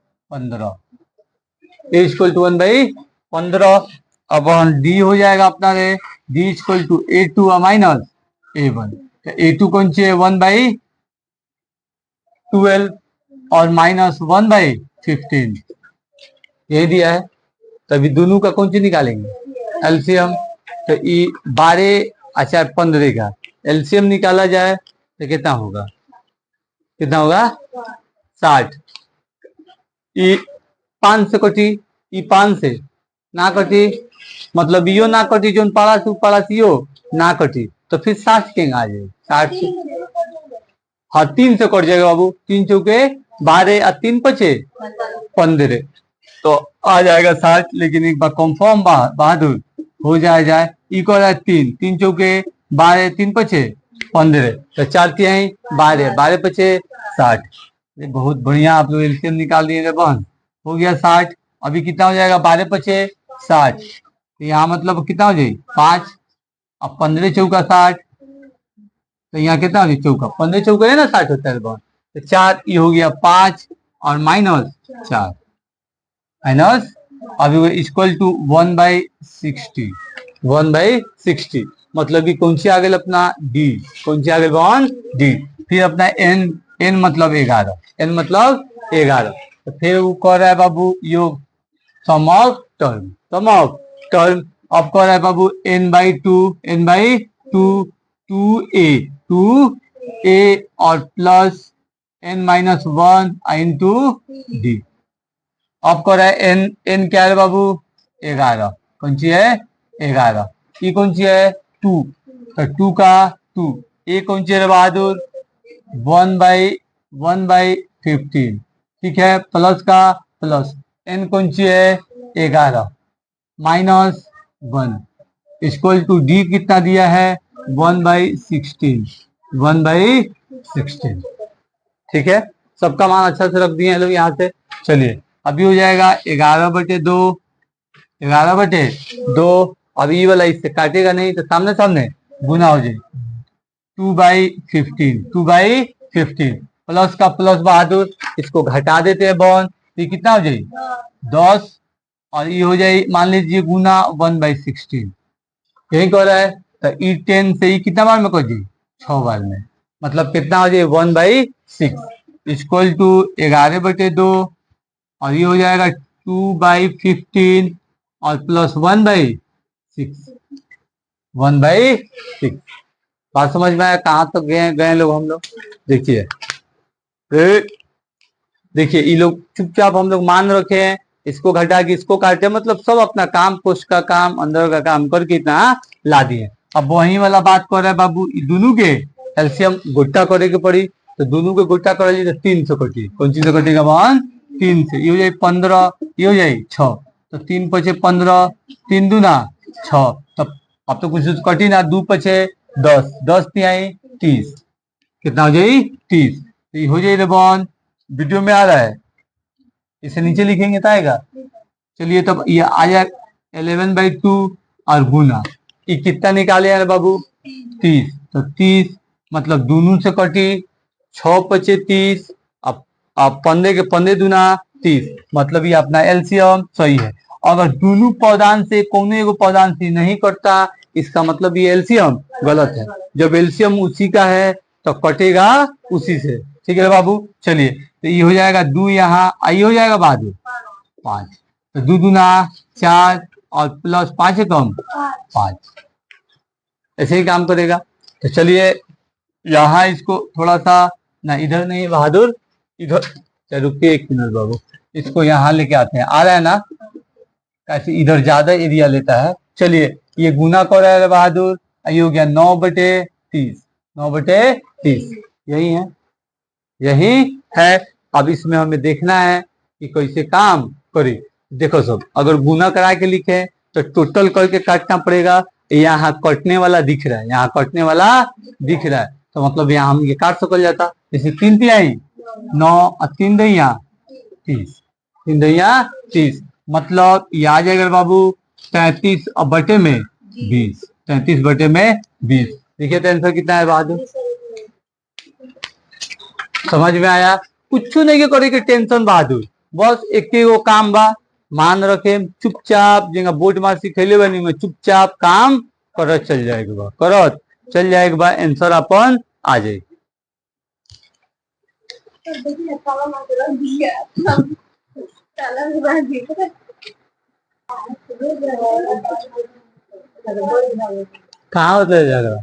A=1/15। अब D हो जाएगा अपना रे, D=A2 माइनस A1, A2 कौन सी है 1/12 और माइनस 1/15, यही दिया है। तभी दोनों का कौन सी निकालेंगे एलसीएम, तो 12 अच्छा 15 का एलसीएम निकाला जाए तो कितना होगा, 60। 5 से कटी, 5 से ना कटी, मतलब यो ना कटी, जो पारा यो ना कटी, तो फिर 60 के आ जाए, 60 से हाँ 3 से कट जाएगा बाबू, 3 चौके 12 और 3 पचे 15, तो आ जाएगा 60। लेकिन एक बार कंफर्म बहादुर हो जाए इक्वल है 3 चौके 12, 3 पचे 15, तो 4 तिहाई 12, 12 पचे 60। बहुत बढ़िया, आप लोग एलसीएम निकाल दिए बहन, हो गया 60। अभी कितना हो जाएगा, 12 पचे 60, तो यहाँ मतलब कितना हो जाए 5, अब 15 चौका 60, तो यहाँ कितना हो जाए चौका, 15 चौका है ना 60 होता है बहन, तो 4 ये हो गया 5 और माइनस 4 माइनस, अभी इक्वल टू 1/60, 1/60, मतलब कि कौन सी आ गई अपना D, कौन सी आ गई बहन D। फिर अपना N n मतलब 11, n मतलब 11। तो फिर वो कह रहा है बाबू योग सम ऑफ टर्म अब कह रहा है बाबू n/2 2a और प्लस n-1 इंटू डी। अब कह रहा है n क्या है बाबू 11, कौन सी है 11, ये कौन सी है 2, तो 2 का 2, ये कौन सी है बहादुर 1/15, ठीक है, प्लस का प्लस n कौन सी है 11 -1 इक्वल टू डी कितना दिया है 1/16, ठीक है। सबका मान अच्छा से रख दिए हैं लोग यहाँ से। चलिए अभी हो जाएगा 11/2, 11/2। अब ये वाला इससे काटेगा नहीं तो सामने सामने गुना हो जाए 2/15 प्लस का प्लस बहादुर, इसको घटा देते हैं बॉन, तो ये कितना हो जाए 10 और ये हो जाए मान लीजिए गुना 1/16, यही कह रहा है। तो ई 10 से ये कितना बार में कर जाए 6 बार में, मतलब कितना हो जाए 1/6 इक्वल टू 11/2 और ये हो जाएगा 2/15 और प्लस 1/6 बात समझ में आया। कहाँ तक गए लोग हम लोग, देखिए देखिए ये लोग चुपचाप हम लोग मान रखे हैं, इसको घटा के इसको काटे, मतलब सब अपना काम कोष्ठ का काम अंदर का काम करके इतना ला दिए। अब वही वाला बात कर रहा है बाबू, दोनों के एल्सियम गुट्टा करे के पड़ी, तो दोनों के गुट्टा करे तो 3 से कटी, कौन चीज से कटेगा बहन 3 से, ये हो जाए 15, ये हो जाए 6, तो 3 पचे 15, 3 दूना 6, तब अब तो कुछ कटी ना, 2 पचे 10, 10 तिहाई 30, कितना हो जाए 30, तो ये हो जाए बहन, वीडियो में आ रहा है, इसे नीचे लिखेंगे तो आएगा। चलिए तब ये आ जाए 11/2 और गुना, ये कितना निकाले यार बाबू 30, तो 30 मतलब दोनों से कटी 6 पचे 30, अब 15 के 15 दूना 30, मतलब ये अपना एलसीएम सही है। अगर दोनों पौधान से कोनो एगो पौधान से नहीं कटता, इसका मतलब ये एलसीएम गलत है। जब एलसीएम उसी का है तो कटेगा उसी से, ठीक है बाबू। चलिए तो ये हो जाएगा 2, यहाँ आई हो जाएगा बाद 5, तो 2 दूना 4 और प्लस 5 है कम 5, ऐसे ही काम करेगा। तो चलिए यहाँ इसको थोड़ा सा ना, इधर नहीं बहादुर, इधर, चल रुकिए 1 मिनट बाबू, इसको यहाँ लेके आते हैं, आ रहा है ना, कैसे इधर ज्यादा एरिया लेता है। चलिए ये गुना कर रहा है बहादुर, ये हो गया 9/30, 9/30, यही है। अब इसमें हमें देखना है कि कैसे काम करे। देखो सब, अगर गुना करा के लिखे तो टोटल करके काटना पड़ेगा, यहाँ कटने वाला दिख रहा है, यहाँ कटने वाला दिख रहा है, तो मतलब यहाँ हम ये काट सकल जाता, जैसे 3 तिहाई 9 और 3 दहिया 30, 3 दहिया 30, मतलब ये आ जाएगा बाबू 33 और बटे में 20, 33 बटे में 20। देखिए तो आंसर कितना है बहादुर, समझ में आया। कुछ नहीं के करे के टेंशन बहादुर, बस एक वो काम बा, मान रखे चुपचाप जगह बोर्ड मार सिखेले बनी में चुपचाप काम करत चल जाएगा, करत चल जाएगा, आंसर अपन आ जाए। कहाँ होता है जाएगा,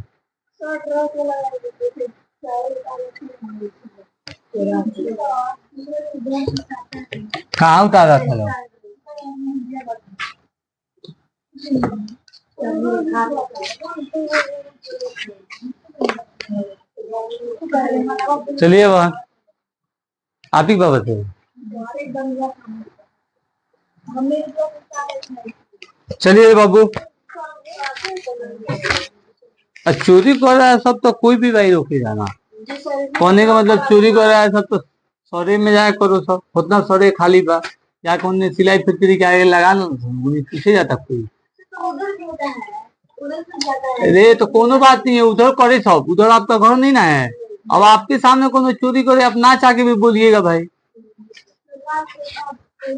कहाँ उतारा था लोग? चलिए वह आप ही बाबा थे। चलिए बाबू, चोरी कर रहा है सब तो कोई भी भाई रोके जाना, कोने का मतलब चोरी कर रहा है सब तो सौरे में जाए करो, सब उतना सौरे खाली बा, जाके उन्हें सिलाई फैक्ट्री के आगे लगा लो, पीछे जाता कोई। अरे तो कोनो बात नहीं है, उधर करे सब, उधर आपका घर नहीं ना है, अब आपके सामने कोनो चोरी करे आप ना चाह के भी बोलिएगा भाई।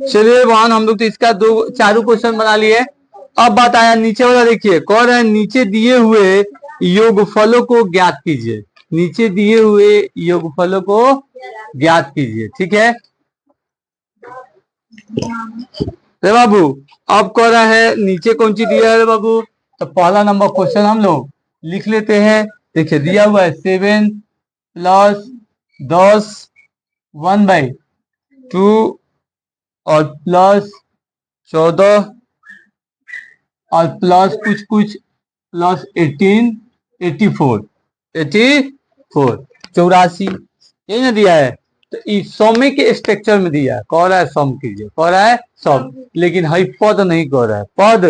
चलिए बहन, हम लोग तो इसका 4 क्वेश्चन बना लिए। अब बात आया नीचे वाला, देखिए कह रहे हैं नीचे दिए हुए योगफलों को ज्ञात कीजिए। नीचे दिए हुए योगफलों को ज्ञात कीजिए। ठीक है रे बाबू, अब कह रहा है नीचे कौन सी दिया है रे बाबू? तो पहला नंबर क्वेश्चन हम लोग लिख लेते हैं। देखिए दिया हुआ है 7 प्लस 10 1/2 और प्लस 14 और प्लस कुछ कुछ प्लस 84 यही ना दिया है। तो इस सौम्य के स्ट्रक्चर में दिया है, कह रहा है सम कीजिए, कह रहा है सम, लेकिन हई पद नहीं कह रहा है, पद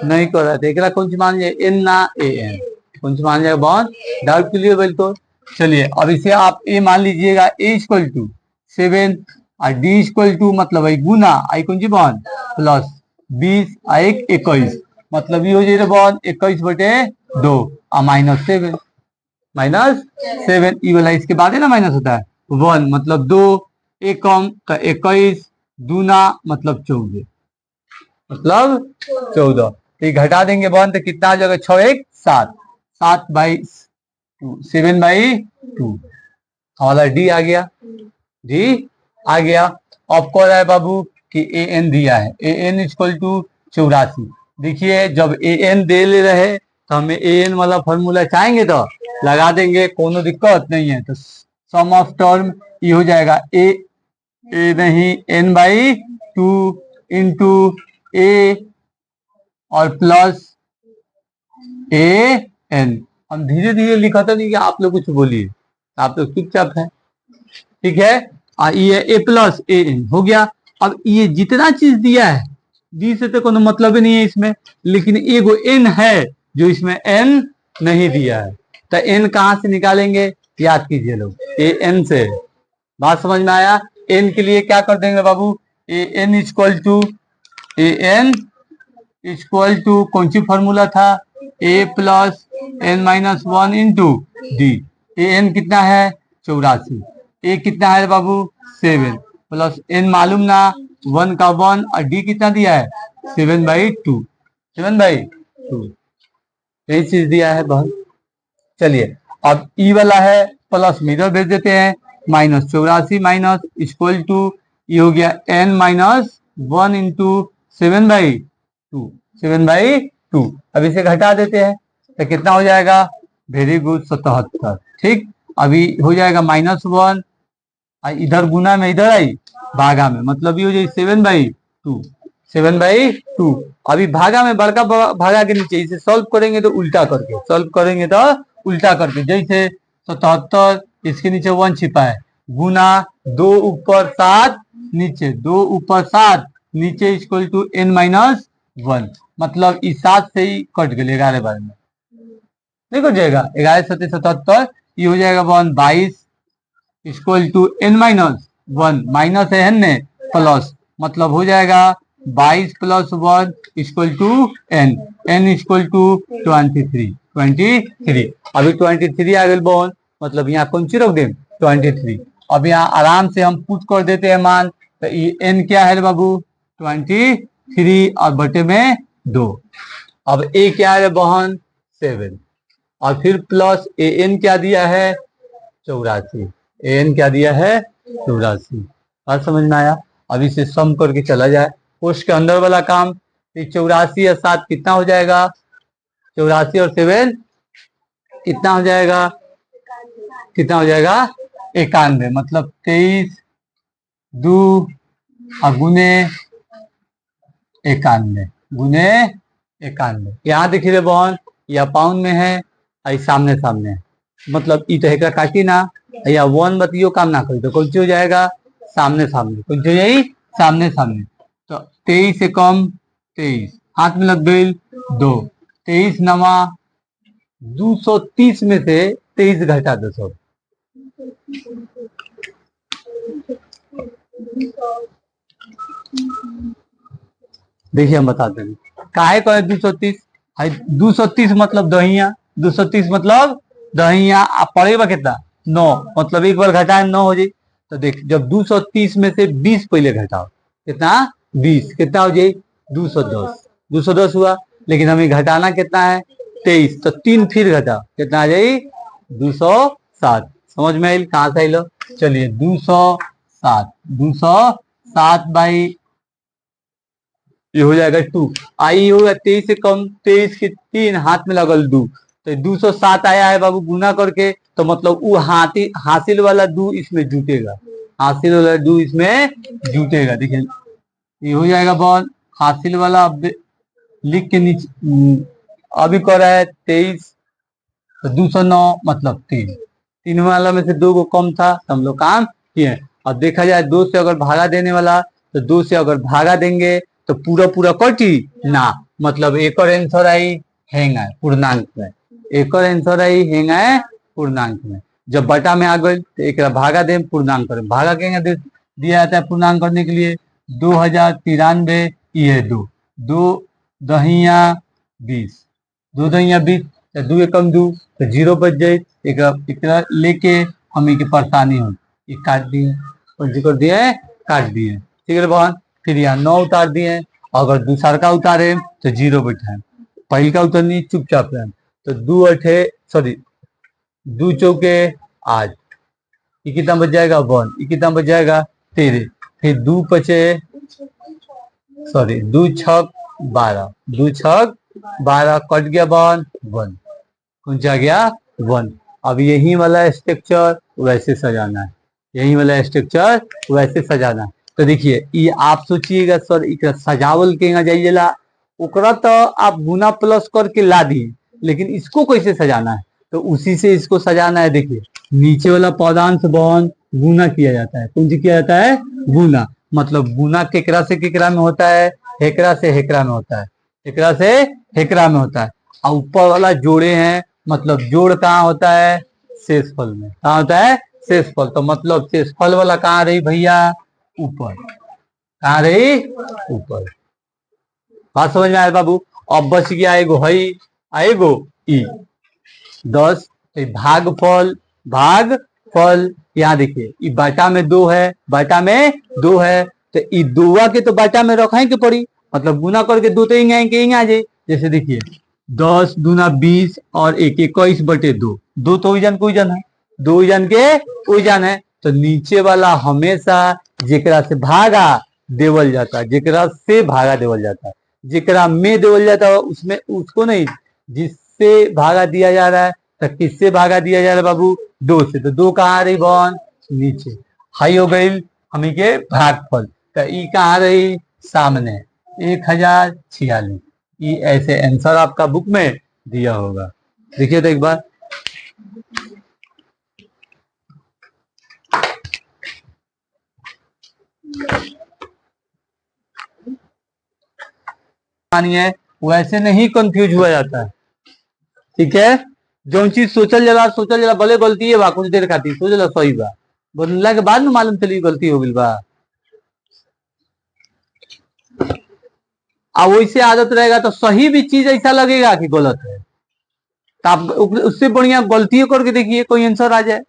नहीं कह रहा है। तो कौन सी मान जाए? एन ना ए एन, कौन सी मान जाएगा? बॉन्ड डाउट क्लियर बोल तो चलिए अब इसे आप ए मान लीजिएगा, ए इक्वल टू 7 और डी इक्वल टू मतलब आई गुना आई कौन सी बॉन्ड प्लस 20 एक 21 मतलब ये हो जाए बॉन्ड 21/2 और -7 ई वाला इसके बाद है ना माइनस होता है 1 मतलब 2 एक कम तो 21 दूना मतलब 14 मतलब 14 तो घटा देंगे बॉन्ड तो कितना आ जाएगा? 6 1 7 7/2 7/2 हमारा डी आ गया, डी आ गया। अब कह रहा है बाबू कि ए एन दिया है, ए एन इक्वल टू 84। देखिए जब ए एन दे ले रहे तो हमें ए एन वाला फॉर्मूला चाहेंगे तो लगा देंगे, कोनो दिक्कत नहीं है। तो सम ऑफ टर्म ये हो जाएगा ए नहीं n/2 इंटू ए और प्लस ए एन। हम धीरे धीरे लिखा था नहीं कि आप लोग कुछ बोलिए, आप लोग चुपचाप है। ठीक है ये ए प्लस ए एन हो गया। अब ये जितना चीज दिया है डी से तो कोनो मतलब ही नहीं है इसमें, लेकिन एगो एन है जो इसमें एन नहीं दिया है। तो एन कहाँ से निकालेंगे? याद कीजिए लोग, ए एन से। बात समझ में आया? एन के लिए क्या कर देंगे बाबू? ए एन इक्वल टू कौन सी फॉर्मूला था? ए plus n-1 into D. A N कितना है? 84। ए कितना है बाबू? 7 प्लस एन मालूम ना 1 का 1 और डी कितना दिया है? 7/2 यही चीज दिया है बहुत। चलिए अब ई वाला है प्लस में इधर भेज देते हैं, -84 माइनस इक्वल टू ये हो गया n-1 इंटू 7/2। अब इसे घटा देते हैं तो कितना हो जाएगा? Very good 77। ठीक अभी हो जाएगा -1 इधर गुना में इधर आई भागा में मतलब ये हो जाए 7/2। अभी भागा में बड़का भागा के नीचे इसे सॉल्व करेंगे तो उल्टा करके जैसे 77 इसके नीचे 1 छिपा है गुना 2 ऊपर 7 नीचे 2 ऊपर 7 नीचे इक्वल टू n-1 मतलब इस 7 से ही कट गए 11 बार में नहीं कट जाएगा। 11 7 77 ये हो जाएगा 22 इक्वल टू n-1 माइनस है ने प्लस मतलब हो जाएगा 22 plus 1 equal to n equal to 23। अभी 23 आ गए बॉन मतलब यहाँ कौन सी रख दें? 23। अब यहाँ आराम से हम पुट कर देते हैं मान, तो ये n क्या है बाबू? 23 और बटे में 2। अब a क्या है बहन? 7 और फिर प्लस ए एन क्या दिया है? 84। ए एन क्या दिया है? 84। बात समझ में आया? अब इसे सम करके चला जाए कोष्ठ के अंदर वाला काम। 84 और 7 कितना हो जाएगा? 84 और 7 कितना हो जाएगा? 91 मतलब 23 2 और गुने 91 यहाँ देखिए बहन या पाउंड में है आई सामने है मतलब ई तो एक काटी ना या 1 बतियो काम ना करी तो कौन सी हो जाएगा? सामने कौन सी हो जाएगी? सामने। तो 23 से कम 23 हाथ में लग गई 2 23 नवा 230 में से 23 घटा 200 देखिए हम बताते हैं काहे को 230 मतलब दहिया 230 मतलब दहिया आप पड़ेगा कितना 9 मतलब एक बार घटाए 9 हो जाए। तो देख जब 230 में से 20 पहले घटाओ कितना 20 कितना हो जाए 210 हुआ, लेकिन हमें घटाना कितना है 23 तो 3 फिर घटाओ कितना आ जाए 207 समझ में आई कहाँ से आइलो। चलिए 207 बाई ये हो जाएगा 2 आई होगा 23 से कम 23 के 3 हाथ में लगल 2 तो 207 आया है बाबू गुना करके तो मतलब वो हासिल वाला 2 इसमें जुटेगा हासिल वाला 2 इसमें जुटेगा। देखिए ये हो जाएगा बॉल हासिल वाला अब लिख के नीचे अभी कर रहा है 23 तो 209 मतलब 3 वाला में से 2 को कम था तो हम लोग काम किए। अब देखा जाए 2 से अगर भागा देने वाला तो 2 से अगर भागा देंगे तो पूरा पूरा कटी ना मतलब एक और आंसर आई हैंग है पूर्णांक में एक और आंसर आई हैंग है पूर्णांक में। जब बटा में आ गई तो एक भागा दे पूर्णांक करें भागा कहेंगे दिया जाता है पूर्णांक करने के लिए 2093 ये 2 दहिया 20 2 दहिया 20 तो 2 एकम 2 तो 0 बच जाए एक लेके हम के परेशानी हो काट दिए और कर दिए काट दिए ठीक है बहन। फिर यहाँ 9 उतार दिए अगर दूसरा का उतारे तो 0 बैठाए पहले का उतरनी चुपचाप रहे तो 2 चौके 8 ये कितना बच जाएगा 1 ये कितना बच जाएगा 13 फिर 2 पचे 2 छक 12 2 छक 12 कट गया 1 कौन जा गया 1। अब यही वाला स्ट्रक्चर वैसे सजाना है यही वाला स्ट्रक्चर वैसे सजाना है। तो देखिए ये आप सोचिएगा सर एक सजावल के जाइएला ओकरा तो आप गुना प्लस करके ला दिए लेकिन इसको कैसे सजाना है तो उसी से इसको सजाना है। देखिए नीचे वाला पौधांश बहन गुना किया जाता है कौन सी किया जाता है गुना मतलब गुना केकरा से केकरा में होता है हेकरा से हेकरा में होता है हेकरा से हेकरा में होता है और ऊपर वाला जोड़े हैं मतलब जोड़ कहाँ होता है शेषफल में कहाँ होता है शेषफल तो मतलब शेषफल वाला कहाँ रही भैया ऊपर कहाँ रही ऊपर बात समझ में आया बाबू। अब बच गया एगो हई आएगो ई 10 भागफल यहाँ देखिए ई बाटा में 2 है बाटा में 2 है तो ई 2 के तो बाटा में रखे के पड़ी मतलब गुना करके 2 तो इंगे आ जाए जैसे देखिए 10 दूना 20 और 1 21 बटे 2 तो उजन को उजन है 2 उजन के उजन है तो नीचे वाला हमेशा जेकरा से भागा देवल जाता है जेकरा से भागा देवल जाता है जेकरा में देवल जाता है उसमें उसको नहीं जिससे भागा दिया जा रहा है तो किससे भागा दिया जा रहा है बाबू 2 से तो 2 कहाँ रही बहन नीचे हाई हो गई हमी के भागफल तो ई कहाँ रही सामने 1046 ये ऐसे आंसर आपका बुक में दिया होगा। देखिए तो एक बार है वैसे नहीं कंफ्यूज हुआ जाता है ठीक है जो चीज सोचल जला भले गलती है बा कुछ देर खाती सोच जला सही बा बोलला के बाद में मालूम चली गलती हो गई बा अब वैसे आदत रहेगा तो सही भी चीज ऐसा लगेगा कि गलत है तो आप उससे बढ़िया गलती करके देखिए कोई आंसर आ जाए।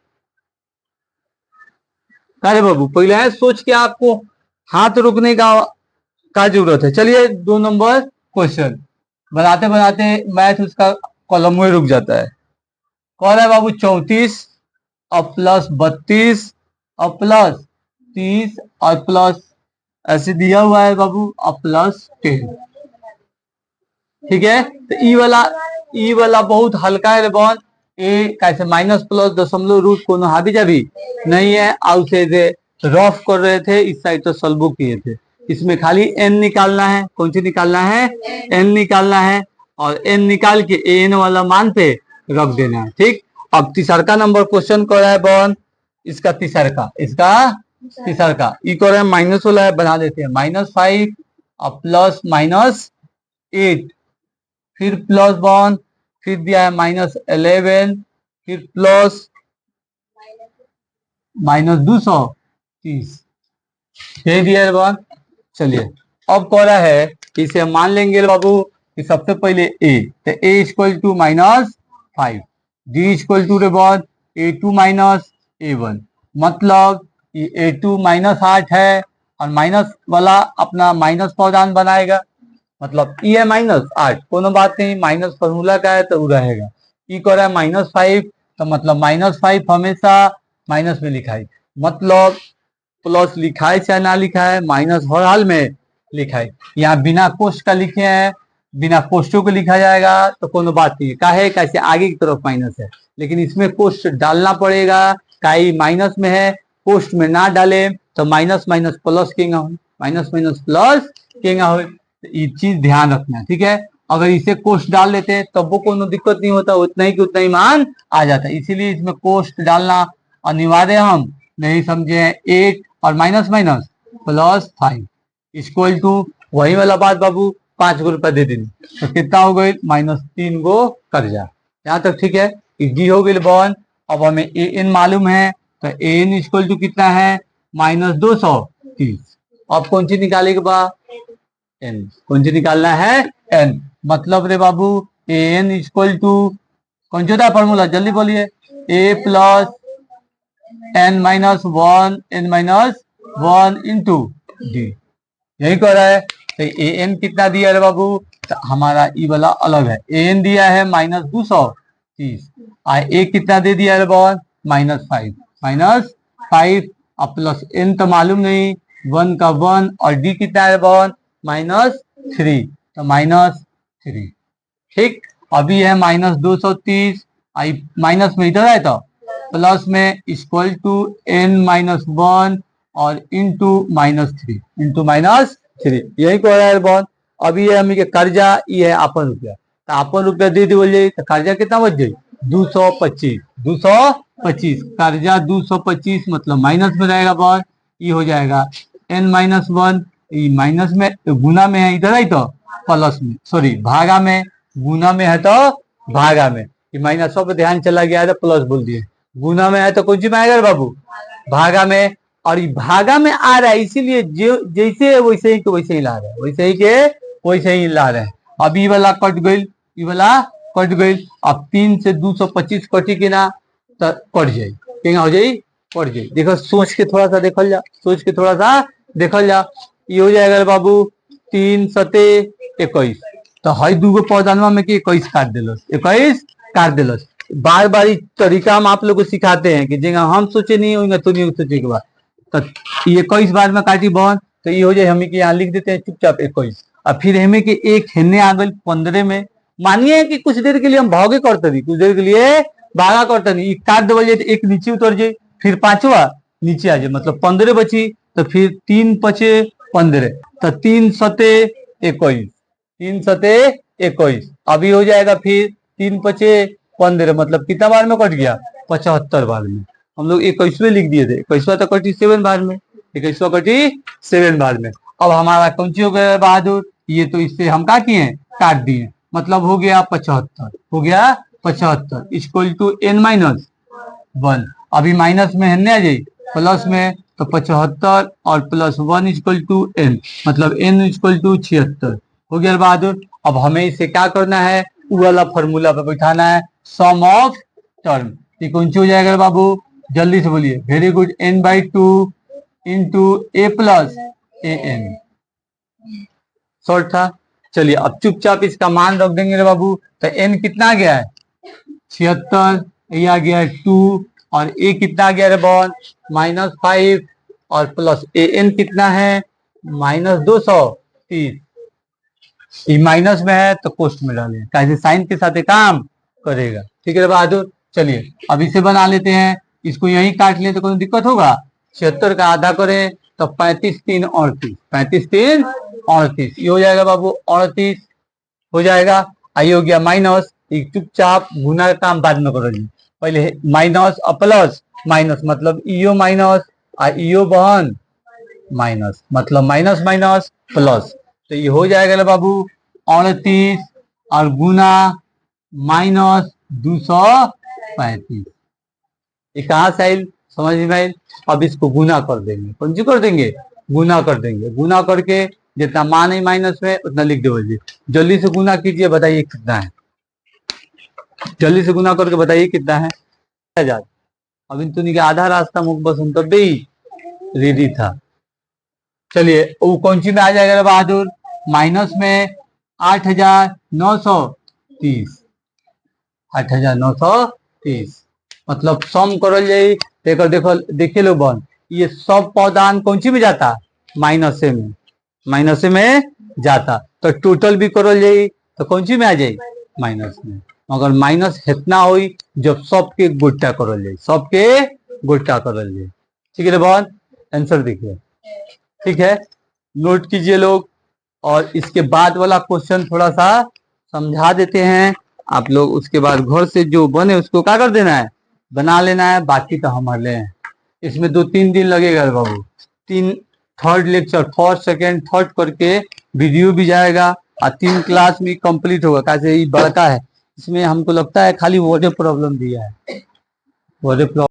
अरे बाबू पहले है सोच के आपको हाथ रोकने का जरूरत है। चलिए 2 नंबर क्वेश्चन बनाते बनाते मैथ उसका कॉलम में रुक जाता है। कौन है बाबू 34 और प्लस 32 और प्लस 30 और प्लस ऐसे दिया हुआ है बाबू और प्लस 10 ठीक है। तो ई वाला बहुत हल्का है बहन ए कैसे माइनस प्लस दशमलव रूट को हावी जावी नहीं है और से रफ कर रहे थे इस साइड तो सल्बो किए थे इसमें खाली एन निकालना है कौन सी निकालना है एन निकालना है और एन निकाल के एन वाला मान पे रख देना है ठीक। अब तीसरा नंबर क्वेश्चन कर रहा है बहन इसका तीसरा ई कर रहे हैं माइनस वाला है बना देते हैं -5 और प्लस -8 फिर प्लस 1 फिर दिया है -11 फिर प्लस -230 दे दिया है बहन। चलिए अब कह रहा है इसे मान लेंगे बाबू कि सबसे पहले ए तो A equal to -5 D equal to रे बहन A2 - A1 मतलब ये A2 -8 है और माइनस वाला अपना माइनस पौधान बनाएगा मतलब ई है -8 कोनो बात नहीं माइनस फॉर्मूला का है तो वो रहेगा ई कर रहा है -5 तो मतलब -5 हमेशा माइनस में लिखा है, मतलब प्लस लिखा है चाहे ना लिखा है, माइनस हर हाल में लिखा है। यहाँ बिना कोष्ट का लिखे हैं, बिना कोष्टों को लिखा जाएगा तो कोनो बात नहीं है, काहे कैसे आगे की तरफ माइनस है, लेकिन इसमें कोष्ट डालना पड़ेगा, काई माइनस में है, कोष्ट में ना डाले तो माइनस माइनस प्लस केगा हो, माइनस माइनस प्लस केगा हो, ये चीज ध्यान रखना, ठीक है। अगर इसे कोष्ट डाल लेते तब वो कोनो दिक्कत नहीं होता, उतना ही कि उतना ही मान आ जाता, इसीलिए इसमें कोष्ट डालना अनिवार्य हम नहीं समझे हैं। 8 और माइनस माइनस +5 इक्वल टू वही वाला बात बाबू, 5 गो रुपया दे देनी तो कितना हो गई, -3 गो कर्जा। यहाँ तक ठीक है, इजी हो गई बॉन। अब हमें ए एन मालूम है, तो ए एन इक्वल टू कितना है, -230। अब कौन सी निकाले के बाद, एन, कौन सी निकालना है, एन। मतलब रे बाबू ए एन इक्वल टू कौन सा था फॉर्मूला, जल्दी बोलिए, ए प्लस n-1 इंटू डी, यही कह रहा है। तो ए एन कितना दिया है बाबू, तो हमारा ई वाला अलग है, ए एन दिया है -230, ए कितना दे दिया है बॉन, -5 और प्लस एन तो मालूम नहीं, 1 का 1 और डी कितना है बॉन, -3, तो -3, ठीक। अभी है -230, आई माइनस में इधर है तो प्लस में इक्वल टू n-1 और इंटू -3 इंटू -3, यही को रहा है बॉन। अभी ये हमें कर्जा ये है आपन रुपया, तो आपन रुपया दे दी बोलिए, तो कर्जा कितना बच जाए, 225 कर्जा 225, मतलब माइनस में रहेगा बॉन, ये हो जाएगा n-1, ये माइनस में गुना में है, इधर है तो प्लस में, सॉरी भागा में, गुना में है तो भागा में, ये माइनस पर ध्यान चला गया है तो प्लस बोल दिए, गुना में है तो कौन सी में आएगा बाबू, भागा में, और ये भागा में आ रहा है, इसीलिए जो जैसे वैसे ही के वैसे ही ला रहे हैं, वैसे ही के वैसे ही ला रहे हैं। अब ये वाला कट गई, ये वाला कट गई, अब 3 से 225 कटी के ना तो कट जाये, क्या हो जाये, कट जाये। देखो सोच के थोड़ा सा देखल जा, सोच के थोड़ा सा देखल जा, ये हो जाएगा बाबू 3 सते 21, तो हई दूगो पौधानवा में 21 काट दिलस, 21 काट दिलस। बार बार तरीका हम आप लोग को सिखाते हैं कि जगह हम सोचे नहीं होंगे तो नहीं सोचे के बाद, तो ये 21 बार में काटी बहन, तो ये हो जाए, हमें यहाँ लिख देते हैं चुपचाप 21, और फिर हमें कि एक हेने आ गई 15 में, मानिए कि कुछ देर के लिए हम भागे करते नहीं, कुछ देर के लिए भागा करते नहीं, काट दे तो एक नीचे उतर जाए, फिर 5वां नीचे आ जाए, मतलब 15 बची, तो फिर 3 पचे 15, तो 3 सते 21, 3 सते 21, अभी हो जाएगा फिर 3 पचे 15, मतलब कितना बार में कट गया, 75 बार में। हम लोग 21वें लिख दिए थे, 21वां तो कटी 7 बार में, 21वां कटी 7 बार में। अब हमारा कौन सी हो गया बहादुर, ये तो इससे हम क्या किए, काट दिए, मतलब हो गया 75, हो गया 75 इक्वल टू n-1। अभी माइनस में है आ जाए प्लस में, तो 75 और +1 इक्वल टू n, मतलब n इक्वल टू 76, हो गया बहादुर। अब हमें इसे क्या करना है, वो वाला फॉर्मूला पे बैठाना है, सम ऑफ टर्म, ये कौन सी हो जाएगा बाबू, जल्दी से बोलिए, very good, n/2 into a plus A N, short था। चलिए अब चुपचाप इसका मान रख देंगे रे बाबू, तो n कितना गया है 76, ये आ गया है 2, और a कितना आ गया रे बॉन, -5, और प्लस ए एन कितना है -230, ये माइनस में है तो कोष्ट में डालें, कैसे साइन के साथ काम करेगा, ठीक है बहादुर। चलिए अब इसे बना लेते हैं, इसको यही काट लें तो कोई दिक्कत होगा, 76 का आधा करें तो 35 3 38, 35 3 38, ये हो जाएगा बाबू 38 हो जाएगा, आई हो गया माइनस, चुपचाप गुना का काम बाद में करो, पहले माइनस और प्लस, माइनस मतलब ईओ माइनस और ईओ बहन माइनस, मतलब माइनस माइनस प्लस, तो ये हो जाएगा बाबू 38 और गुना -235, ये कहाँ से आई समझ में आई। अब इसको गुना कर देंगे, कौन सी कर देंगे, गुना कर देंगे, गुना करके जितना मान है माइनस में उतना लिख दीजिए, जल्दी से गुना कीजिए, बताइए कितना है, जल्दी से गुना करके बताइए कितना है। अब इन तुनी के आधा रास्ता मुख बस उन तब भी रेडी था। चलिए वो कौन सी में आ जाएगा बहादुर, माइनस में 8930, 8930, मतलब सम करल जाई तो देखो देखिए लो बन ये सब पौधान कौन सी में जाता माइनसे में जाता तो टोटल भी करल जाई तो कौन सी में आ जाई माइनस में मगर माइनस इतना हुई जब सबके गोटा करल जाई सबके गोटा करल जाई ठीक है बन आंसर देखिए ठीक है नोट कीजिए लोग और इसके बाद वाला क्वेश्चन थोड़ा सा समझा देते हैं आप लोग उसके बाद घर से जो बने उसको क्या कर देना है बना लेना है बाकी तो हम ले इसमें 2-3 दिन लगेगा बाबू 3 third lecture first second third करके वीडियो भी जाएगा और 3 क्लास में कंप्लीट होगा कैसे ये बड़का है इसमें हमको लगता है खाली वर्ड प्रॉब्लम दिया है वर्ड